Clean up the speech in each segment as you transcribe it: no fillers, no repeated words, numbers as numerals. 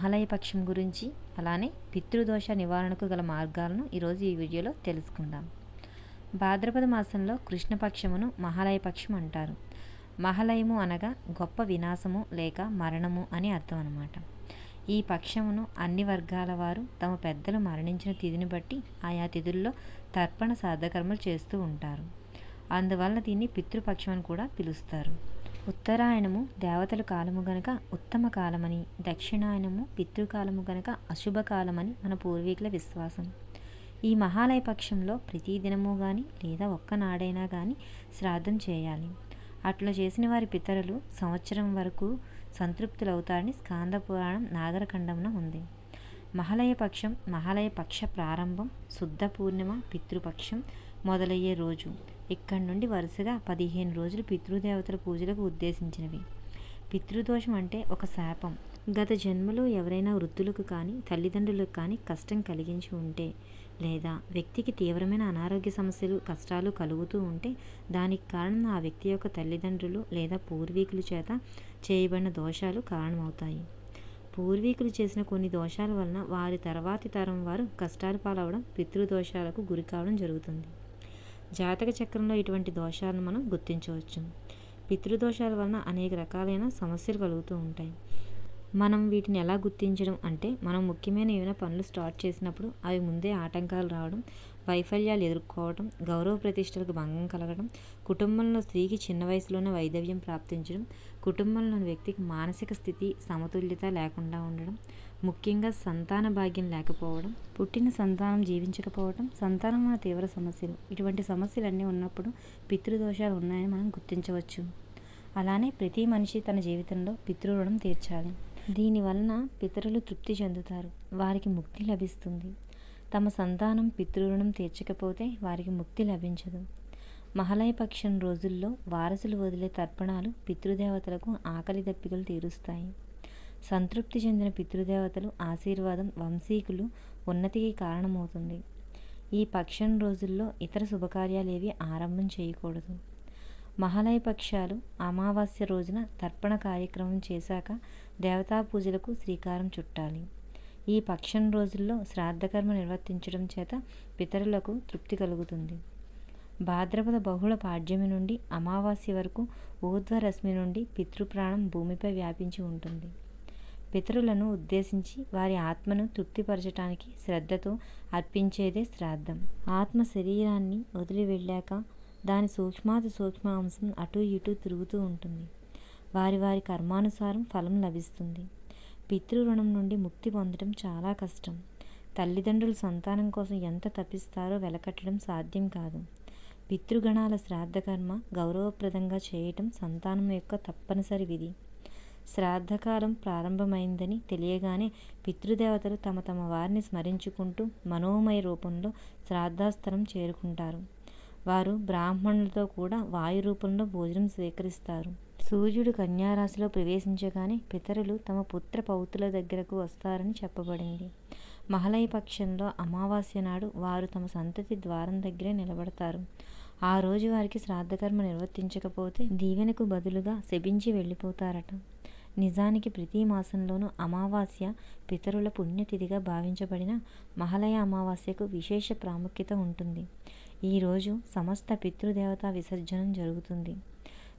మహాలయ పక్షం గురించి అలానే పితృదోష నివారణకు గల మార్గాలను ఈరోజు ఈ వీడియోలో తెలుసుకుందాం. భాద్రపద మాసంలో కృష్ణపక్షమును మహాలయ పక్షం అంటారు. మహాలయము అనగా గొప్ప వినాశము లేక మరణము అని అర్థం అన్నమాట. ఈ పక్షమును అన్ని వర్గాల వారు తమ పెద్దలు మరణించిన తిథిని బట్టి ఆయా తిథుల్లో తర్పణ శ్రాద్ధకర్మలు చేస్తూ ఉంటారు. అందువల్ల దీన్ని పితృపక్షం అని కూడా పిలుస్తారు. ఉత్తరాయణము దేవతల కాలము గనక ఉత్తమ కాలమని, దక్షిణాయనము పితృకాలము గనక అశుభకాలమని మన పూర్వీకుల విశ్వాసం. ఈ మహాలయ పక్షంలో ప్రతి దినము కానీ లేదా ఒక్కనాడైనా కానీ శ్రాద్ధం చేయాలి. అట్లా చేసిన వారి పితరులు సంవత్సరం వరకు సంతృప్తులవుతారని స్కాంద పురాణం నాగరఖండమున ఉంది. మహాలయ పక్షం మహాలయ పక్ష ప్రారంభం శుద్ధ పూర్ణిమ పితృపక్షం మొదలయ్యే రోజు. ఇక్కడి నుండి వరుసగా 15 రోజులు పితృదేవతల పూజలకు ఉద్దేశించినవి. పితృదోషం అంటే ఒక శాపం. గత జన్మలో ఎవరైనా వృద్ధులకు కానీ తల్లిదండ్రులకు కానీ కష్టం కలిగించి ఉంటే, లేదా వ్యక్తికి తీవ్రమైన అనారోగ్య సమస్యలు కష్టాలు కలుగుతూ ఉంటే దానికి కారణం ఆ వ్యక్తి యొక్క తల్లిదండ్రులు లేదా పూర్వీకుల చేత చేయబడిన దోషాలు కారణమవుతాయి. పూర్వీకులు చేసిన కొన్ని దోషాల వలన వారి తర్వాతి తరం వారు కష్టాలు పాలవడం, పితృదోషాలకు గురి కావడం జరుగుతుంది. జాతక చక్రంలో ఇటువంటి దోషాలను మనం గుర్తించవచ్చు. పితృదోషాల వలన అనేక రకాలైన సమస్యలు కలుగుతూ ఉంటాయి. మనం వీటిని ఎలా గుర్తించడం అంటే, మనం ముఖ్యమైన ఏమైనా పనులు స్టార్ట్ చేసినప్పుడు అవి ముందే ఆటంకాలు రావడం, వైఫల్యాలు ఎదుర్కోవడం, గౌరవ ప్రతిష్టలకు భంగం కలగడం, కుటుంబంలో స్త్రీకి చిన్న వయసులోనే వైధవ్యం ప్రాప్తించడం, కుటుంబంలోని వ్యక్తికి మానసిక స్థితి సమతుల్యత లేకుండా ఉండడం, ముఖ్యంగా సంతాన భాగ్యం లేకపోవడం, పుట్టిన సంతానం జీవించకపోవడం, సంతానం వల్ల తీవ్ర సమస్యలు, ఇటువంటి సమస్యలన్నీ ఉన్నప్పుడు పితృదోషాలు ఉన్నాయని మనం గుర్తించవచ్చు. అలానే ప్రతి మనిషి తన జీవితంలో పితృరుణం తీర్చాలి. దీనివలన పితరులు తృప్తి చెందుతారు, వారికి ముక్తి లభిస్తుంది. తమ సంతానం పితృరుణం తీర్చకపోతే వారికి ముక్తి లభించదు. మహాలయ పక్షం రోజుల్లో వారసులు వదిలే తర్పణాలు పితృదేవతలకు ఆకలి దప్పికలు తీరుస్తాయి. సంతృప్తి చెందిన పితృదేవతలు ఆశీర్వాదం వంశీకులు ఉన్నతికి కారణమవుతుంది. ఈ పక్షం రోజుల్లో ఇతర శుభకార్యాలేవి ఆరంభం చేయకూడదు. మహాలయ పక్షాలు అమావాస్య రోజున తర్పణ కార్యక్రమం చేశాక దేవతా పూజలకు శ్రీకారం చుట్టాలి. ఈ పక్షం రోజుల్లో శ్రాద్ధకర్మ నిర్వర్తించడం చేత పితరులకు తృప్తి కలుగుతుంది. భాద్రపద బహుళ పాడ్యమి నుండి అమావాస్య వరకు ఊర్ధ్వరశ్మి నుండి పితృప్రాణం భూమిపై వ్యాపించి ఉంటుంది. పితరులను ఉద్దేశించి వారి ఆత్మను తృప్తిపరచడానికి శ్రద్ధతో అర్పించేదే శ్రాద్ధం. ఆత్మ శరీరాన్ని వదిలి వెళ్ళాక దాని సూక్ష్మాతి సూక్ష్మ అంశం అటు ఇటు తిరుగుతూ ఉంటుంది. వారి వారి కర్మానుసారం ఫలం లభిస్తుంది. పితృరుణం నుండి ముక్తి పొందడం చాలా కష్టం. తల్లిదండ్రులు సంతానం కోసం ఎంత తప్పిస్తారో వెలకట్టడం సాధ్యం కాదు. పితృగణాల శ్రాద్ధకర్మ గౌరవప్రదంగా చేయటం సంతానం యొక్క తప్పనిసరి విధి. శ్రాద్ధకాలం ప్రారంభమైందని తెలియగానే పితృదేవతలు తమ తమ వారిని స్మరించుకుంటూ మనోమయ రూపంలో శ్రాద్ధాస్థలం చేరుకుంటారు. వారు బ్రాహ్మణులతో కూడా వాయు రూపంలో భోజనం స్వీకరిస్తారు. సూర్యుడు కన్యారాశిలో ప్రవేశించగానే పితరులు తమ పుత్ర పౌత్రుల దగ్గరకు వస్తారని చెప్పబడింది. మహాలయ పక్షంలో అమావాస్య నాడు వారు తమ సంతతి ద్వారం దగ్గరే నిలబడతారు. ఆ రోజు వారికి శ్రాద్ధకర్మ నిర్వర్తించకపోతే దీవెనకు బదులుగా శపించి వెళ్ళిపోతారట. నిజానికి ప్రతి మాసంలోనూ అమావాస్య పితరుల పుణ్యతిథిగా భావించబడిన మహాలయ అమావాస్యకు విశేష ప్రాముఖ్యత ఉంటుంది. ఈరోజు సమస్త పితృదేవతా విసర్జనం జరుగుతుంది.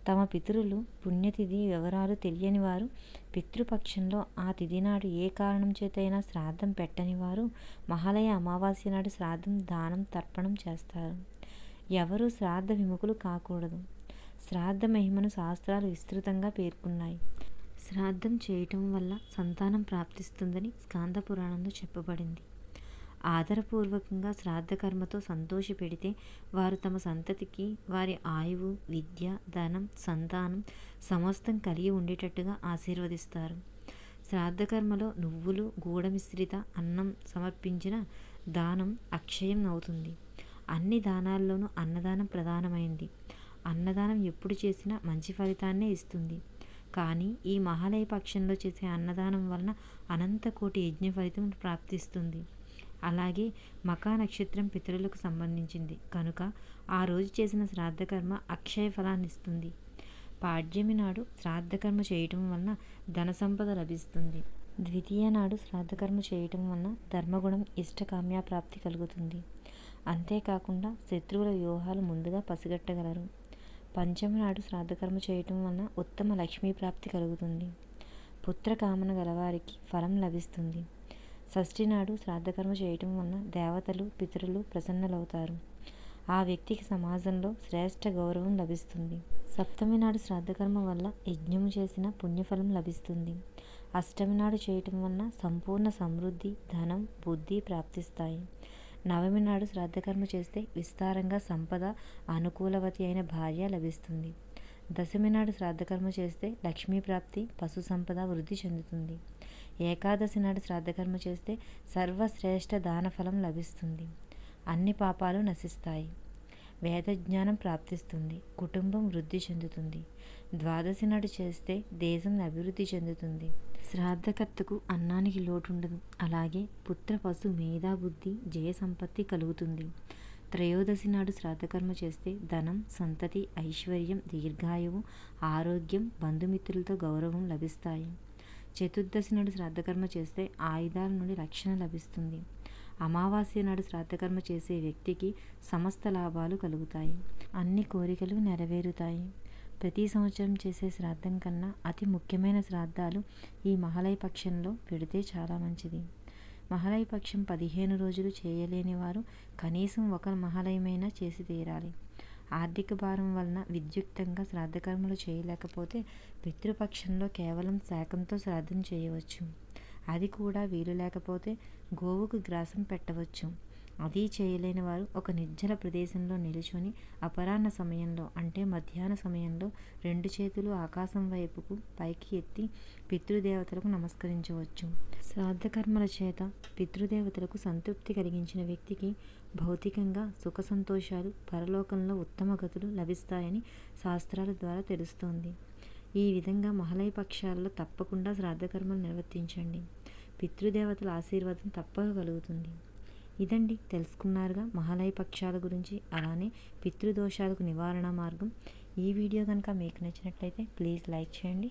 తమ పితరులు పుణ్యతిథి వివరాలు తెలియని వారు, పితృపక్షంలో ఆ తిథి నాడు ఏ కారణం చేతైనా శ్రాద్ధం పెట్టని వారు మహాలయ అమావాస్య నాడు శ్రాద్ధం దానం తర్పణం చేస్తారు. ఎవరూ శ్రాద్ధ విముఖులు కాకూడదు. శ్రాద్ధ మహిమను శాస్త్రాలు విస్తృతంగా పేర్కొన్నాయి. శ్రాద్ధం చేయటం వల్ల సంతానం ప్రాప్తిస్తుందని స్కాంద పురాణంలో చెప్పబడింది. ఆదరపూర్వకంగా శ్రాద్ధకర్మతో సంతోషపెడితే వారు తమ సంతతికి వారి ఆయువు, విద్య, ధనం, సంతానం సమస్తం కలిగి ఉండేటట్టుగా ఆశీర్వదిస్తారు. శ్రాద్ధకర్మలో నువ్వులు, గూఢ మిశ్రిత అన్నం సమర్పించిన దానం అక్షయం అవుతుంది. అన్ని దానాల్లోనూ అన్నదానం ప్రధానమైంది. అన్నదానం ఎప్పుడు చేసినా మంచి ఫలితాన్నే ఇస్తుంది. కానీ ఈ మహాలయ పక్షంలో చేసే అన్నదానం వలన అనంత కోటి యజ్ఞ ఫలితం ప్రాప్తిస్తుంది. అలాగే మకా నక్షత్రం పితరులకు సంబంధించింది కనుక ఆ రోజు చేసిన శ్రాద్ధకర్మ అక్షయ ఫలాన్ని ఇస్తుంది. పాడ్యమి నాడు శ్రాద్ధకర్మ చేయటం వలన ధన సంపద లభిస్తుంది. ద్వితీయ నాడు శ్రాద్ధకర్మ చేయటం వలన ధర్మగుణం ఇష్టకామ్యప్రాప్తి కలుగుతుంది. అంతేకాకుండా శత్రువుల వ్యూహాలు ముందుగా పసిగట్టగలరు. పంచమి నాడు శ్రాద్ధకర్మ చేయటం వలన ఉత్తమ లక్ష్మీప్రాప్తి కలుగుతుంది. పుత్రకామన గలవారికి ఫలం లభిస్తుంది. షష్ఠి నాడు శ్రాద్ధకర్మ చేయటం వలన దేవతలు పితరులు ప్రసన్నలవుతారు. ఆ వ్యక్తికి సమాజంలో శ్రేష్ఠ గౌరవం లభిస్తుంది. సప్తమి నాడు శ్రాద్ధకర్మ వల్ల యజ్ఞము చేసిన పుణ్యఫలం లభిస్తుంది. అష్టమి నాడు చేయటం వలన సంపూర్ణ సమృద్ధి, ధనం, బుద్ధి ప్రాప్తిస్తాయి. నవమి నాడు శ్రాద్ధకర్మ చేస్తే విస్తారంగా సంపద, అనుకూలవతి అయిన భార్య లభిస్తుంది. దశమి నాడు శ్రాద్ధకర్మ చేస్తే లక్ష్మీప్రాప్తి, పశు సంపద వృద్ధి చెందుతుంది. ఏకాదశి నాడు శ్రాద్ధకర్మ చేస్తే సర్వశ్రేష్ఠ దానఫలం లభిస్తుంది. అన్ని పాపాలు నశిస్తాయి. వేదజ్ఞానం ప్రాప్తిస్తుంది. కుటుంబం వృద్ధి చెందుతుంది. ద్వాదశి నాడు చేస్తే దేశం అభివృద్ధి చెందుతుంది. శ్రాద్ధకర్తకు అన్నానికి లోటుండదు. అలాగే పుత్ర, పశు, మేధాబుద్ధి, జయ సంపత్తి కలుగుతుంది. త్రయోదశి నాడు శ్రాద్ధకర్మ చేస్తే ధనం, సంతతి, ఐశ్వర్యం, దీర్ఘాయువు, ఆరోగ్యం, బంధుమిత్రులతో గౌరవం లభిస్తాయి. చతుర్దశి నాడు శ్రాద్ధకర్మ చేస్తే ఆయుధాల నుండి రక్షణ లభిస్తుంది. అమావాస్య నాడు శ్రాద్ధకర్మ చేసే వ్యక్తికి సమస్త లాభాలు కలుగుతాయి. అన్ని కోరికలు నెరవేరుతాయి. ప్రతి సంవత్సరం చేసే శ్రాద్ధం కన్నా అతి ముఖ్యమైన శ్రాద్ధాలు ఈ మహాలయ పక్షంలో పెడితే చాలా మంచిది. మహాలయ పక్షం 15 రోజులు చేయలేని వారు కనీసం ఒక మహాలయమైనా చేసి తీరాలి. ఆర్థిక భారం వలన విద్యుక్తంగా శ్రాద్ధకర్మలు చేయలేకపోతే పితృపక్షంలో కేవలం శాకంతో శ్రాద్ధం చేయవచ్చు. అది కూడా వీలు లేకపోతే గోవుకు గ్రాసం పెట్టవచ్చు. అది చేయలేని వారు ఒక నిర్జల ప్రదేశంలో నిలుచొని అపరాహ్న సమయంలో అంటే మధ్యాహ్న సమయంలో 2 చేతులు ఆకాశం వైపుకు పైకి ఎత్తి పితృదేవతలకు నమస్కరించవచ్చు. శ్రాద్ధకర్మల చేత పితృదేవతలకు సంతృప్తి కలిగించిన వ్యక్తికి భౌతికంగా సుఖ సంతోషాలు, పరలోకంలో ఉత్తమ గతులు లభిస్తాయని శాస్త్రాల ద్వారా తెలుస్తోంది. ఈ విధంగా మహాలయ పక్షాలలో తప్పకుండా శ్రాద్ధకర్మలు నిర్వర్తించండి. పితృదేవతల ఆశీర్వాదం తప్పక కలుగుతుంది. ఇదండి, తెలుసుకున్నారుగా మహాలయ పక్షాల గురించి, అలానే పితృదోషాలకు నివారణ మార్గం. ఈ వీడియో కనుక మీకు నచ్చినట్లయితే ప్లీజ్ లైక్ చేయండి,